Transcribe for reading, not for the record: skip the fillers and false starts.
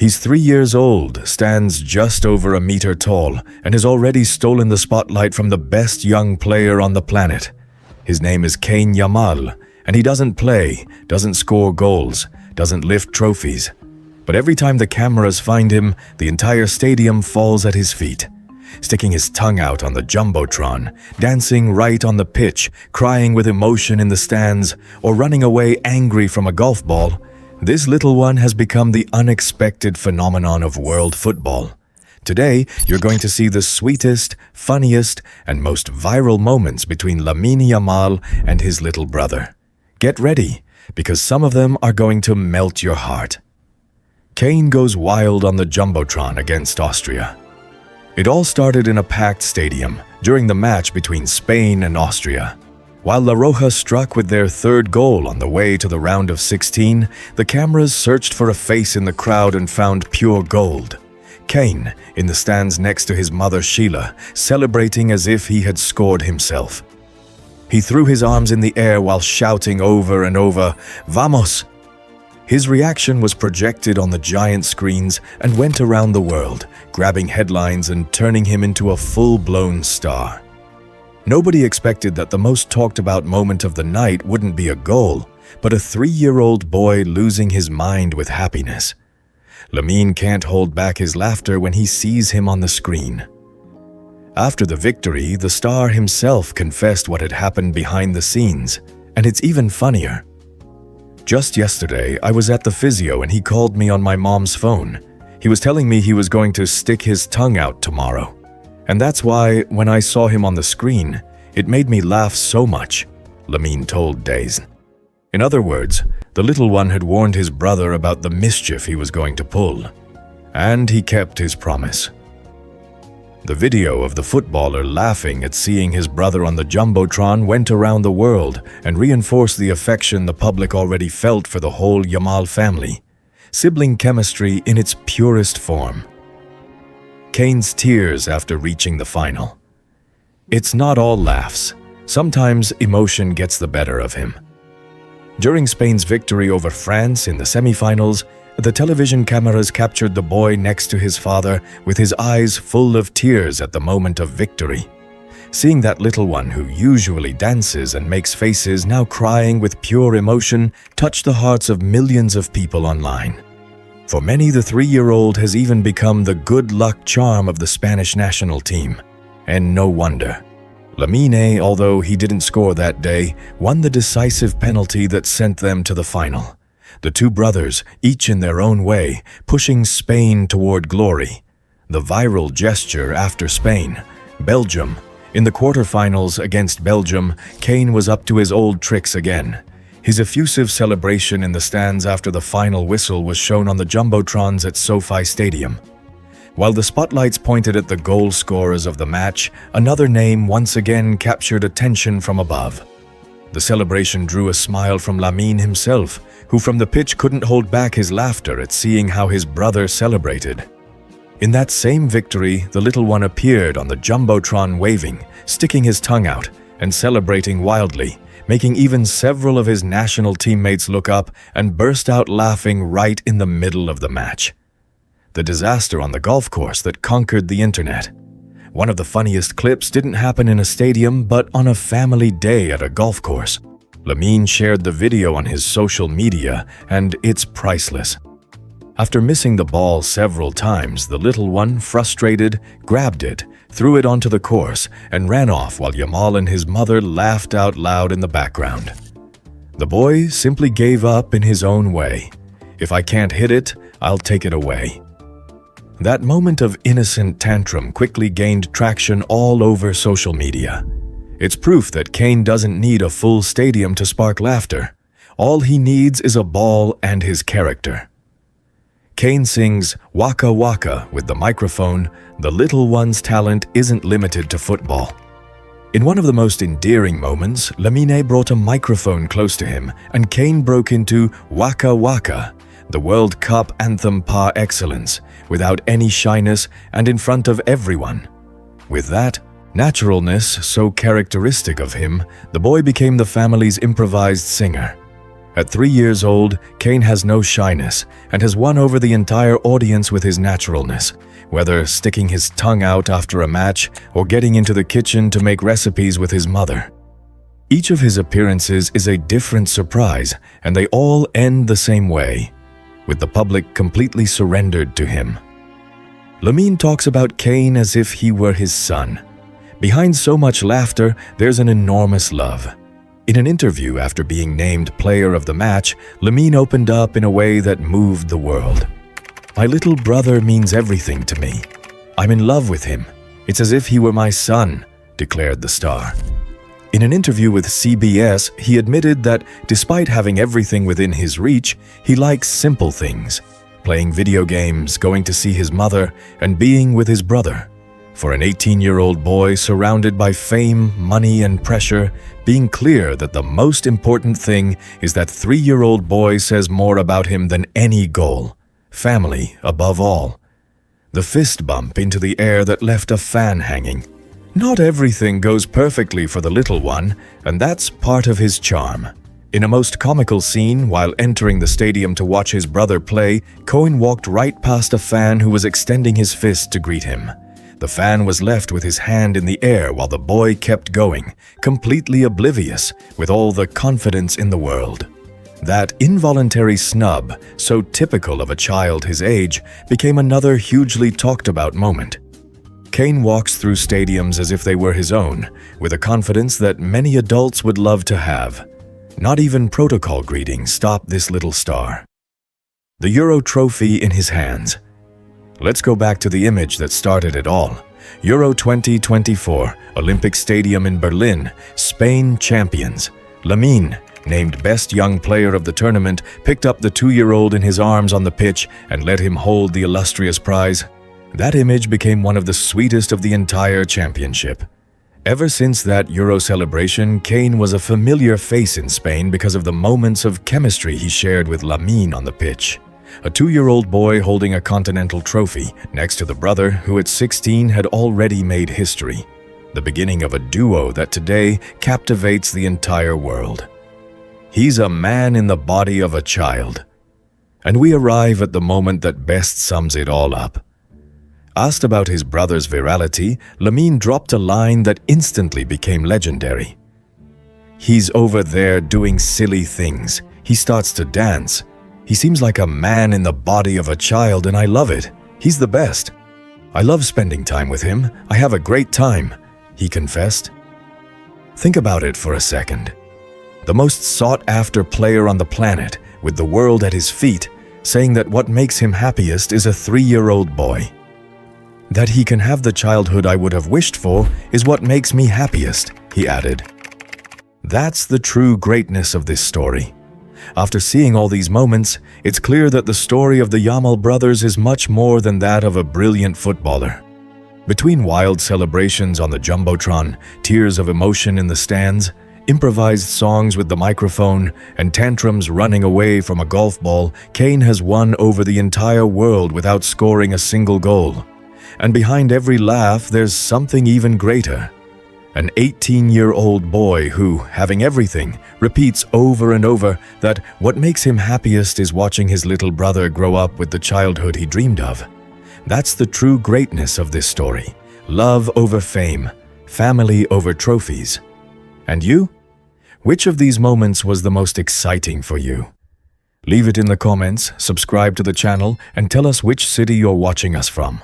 He's 3 years old, stands just over a meter tall, and has already stolen the spotlight from the best young player on the planet. His name is Lamine Yamal, and he doesn't play, doesn't score goals, doesn't lift trophies. But every time the cameras find him, the entire stadium falls at his feet. Sticking his tongue out on the Jumbotron, dancing right on the pitch, crying with emotion in the stands, or running away angry from a golf ball, this little one has become the unexpected phenomenon of world football. Today, you're going to see the sweetest, funniest, and most viral moments between Lamine Yamal and his little brother. Get ready, because some of them are going to melt your heart. Kane goes wild on the Jumbotron against Austria. It all started in a packed stadium during the match between Spain and Austria. While La Roja struck with their third goal on the way to the round of 16, the cameras searched for a face in the crowd and found pure gold. Kane, in the stands next to his mother Sheila, celebrating as if he had scored himself. He threw his arms in the air while shouting over and over, "Vamos!" His reaction was projected on the giant screens and went around the world, grabbing headlines and turning him into a full-blown star. Nobody expected that the most talked-about moment of the night wouldn't be a goal, but a 3-year-old boy losing his mind with happiness. Lamine can't hold back his laughter when he sees him on the screen. After the victory, the star himself confessed what had happened behind the scenes, and it's even funnier. Just yesterday, I was at the physio and he called me on my mom's phone. He was telling me he was going to stick his tongue out tomorrow. And that's why, when I saw him on the screen, it made me laugh so much, Lamine told DAZN. In other words, the little one had warned his brother about the mischief he was going to pull. And he kept his promise. The video of the footballer laughing at seeing his brother on the Jumbotron went around the world and reinforced the affection the public already felt for the whole Yamal family. Sibling chemistry in its purest form. Kane's tears after reaching the final. It's not all laughs. Sometimes emotion gets the better of him. During Spain's victory over France in the semifinals, the television cameras captured the boy next to his father with his eyes full of tears at the moment of victory. Seeing that little one who usually dances and makes faces now crying with pure emotion touched the hearts of millions of people online. For many, the 3-year-old has even become the good luck charm of the Spanish national team. And no wonder. Lamine, although he didn't score that day, won the decisive penalty that sent them to the final. The two brothers, each in their own way, pushing Spain toward glory. The viral gesture after Spain, Belgium. In the quarterfinals against Belgium, Kane was up to his old tricks again. His effusive celebration in the stands after the final whistle was shown on the Jumbotrons at SoFi Stadium. While the spotlights pointed at the goal scorers of the match, another name once again captured attention from above. The celebration drew a smile from Lamine himself, who from the pitch couldn't hold back his laughter at seeing how his brother celebrated. In that same victory, the little one appeared on the Jumbotron waving, sticking his tongue out, and celebrating wildly, making even several of his national teammates look up and burst out laughing right in the middle of the match. The disaster on the golf course that conquered the internet. One of the funniest clips didn't happen in a stadium, but on a family day at a golf course. Lamine shared the video on his social media, and it's priceless. After missing the ball several times, the little one, frustrated, grabbed it, threw it onto the course, and ran off while Yamal and his mother laughed out loud in the background. The boy simply gave up in his own way. If I can't hit it, I'll take it away. That moment of innocent tantrum quickly gained traction all over social media. It's proof that Kane doesn't need a full stadium to spark laughter. All he needs is a ball and his character. Kane sings Waka Waka with the microphone. The little one's talent isn't limited to football. In one of the most endearing moments, Lamine brought a microphone close to him, and Kane broke into Waka Waka, the World Cup anthem par excellence, without any shyness and in front of everyone. With that naturalness so characteristic of him, the boy became the family's improvised singer. At 3 years old, Kane has no shyness and has won over the entire audience with his naturalness, whether sticking his tongue out after a match or getting into the kitchen to make recipes with his mother. Each of his appearances is a different surprise, and they all end the same way, with the public completely surrendered to him. Lamine talks about Kane as if he were his son. Behind so much laughter, there's an enormous love. In an interview after being named player of the match, Lamine opened up in a way that moved the world. "My little brother means everything to me. I'm in love with him. It's as if he were my son," declared the star. In an interview with CBS, he admitted that despite having everything within his reach, he likes simple things: playing video games, going to see his mother, and being with his brother. For an 18-year-old boy surrounded by fame, money, and pressure, being clear that the most important thing is that 3-year-old boy says more about him than any goal. Family above all. The fist bump into the air that left a fan hanging. Not everything goes perfectly for the little one, and that's part of his charm. In a most comical scene, while entering the stadium to watch his brother play, Kane walked right past a fan who was extending his fist to greet him. The fan was left with his hand in the air while the boy kept going, completely oblivious, with all the confidence in the world. That involuntary snub, so typical of a child his age, became another hugely talked about moment. Kane walks through stadiums as if they were his own, with a confidence that many adults would love to have. Not even protocol greetings stop this little star. The Euro trophy in his hands. Let's go back to the image that started it all. Euro 2024, Olympic Stadium in Berlin, Spain champions. Lamine, named best young player of the tournament, picked up the 2-year-old in his arms on the pitch and let him hold the illustrious prize. That image became one of the sweetest of the entire championship. Ever since that Euro celebration, Kane was a familiar face in Spain because of the moments of chemistry he shared with Lamine on the pitch. A 2-year-old boy holding a continental trophy next to the brother who at 16 had already made history. The beginning of a duo that today captivates the entire world. He's a man in the body of a child. And we arrive at the moment that best sums it all up. Asked about his brother's virality, Lamine dropped a line that instantly became legendary. "He's over there doing silly things. He starts to dance. He seems like a man in the body of a child, and I love it. He's the best. I love spending time with him. I have a great time," he confessed. Think about it for a second. The most sought-after player on the planet, with the world at his feet, saying that what makes him happiest is a 3-year-old boy. "That he can have the childhood I would have wished for is what makes me happiest," he added. That's the true greatness of this story. After seeing all these moments, it's clear that the story of the Yamal brothers is much more than that of a brilliant footballer. Between wild celebrations on the Jumbotron, tears of emotion in the stands, improvised songs with the microphone, and tantrums running away from a golf ball, Kane has won over the entire world without scoring a single goal. And behind every laugh, there's something even greater. An 18-year-old boy who, having everything, repeats over and over that what makes him happiest is watching his little brother grow up with the childhood he dreamed of. That's the true greatness of this story. Love over fame, family over trophies. And you? Which of these moments was the most exciting for you? Leave it in the comments, subscribe to the channel, and tell us which city you're watching us from.